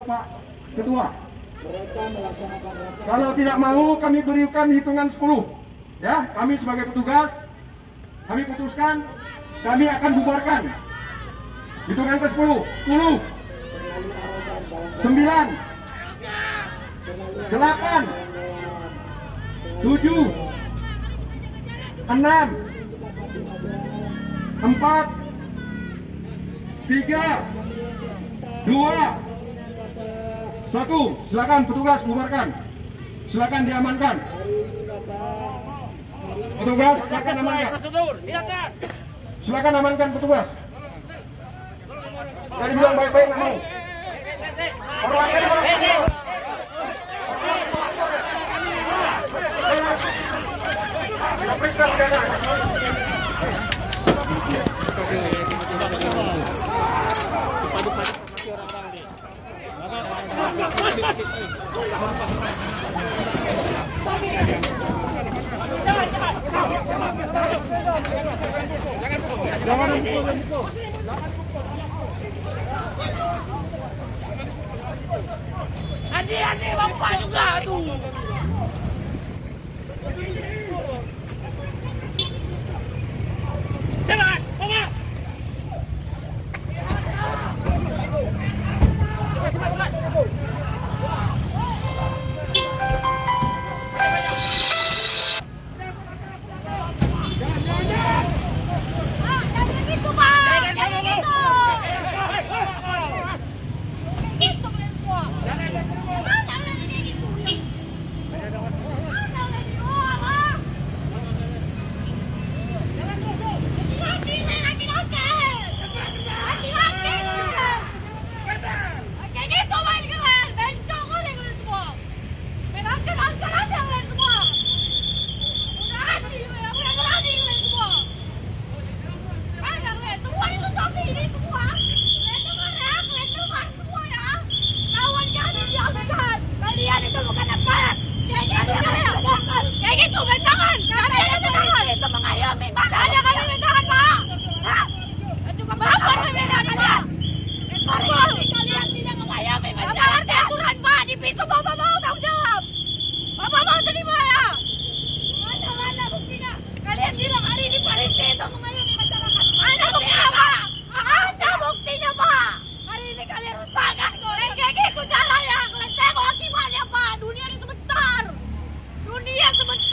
Pak Ketua. Kalau tidak mau, kami berikan hitungan 10. Ya, kami sebagai petugas, kami putuskan, kami akan bubarkan. Hitungan ke 10. 10, 9, 8, 7, 6, 4, 3, 2, 1. Silakan petugas bubarkan. Silakan diamankan. Petugas silakan amankan. Silakan amankan petugas. Saya bilang baik-baik nggak mau. Kita periksa pidana. Jangan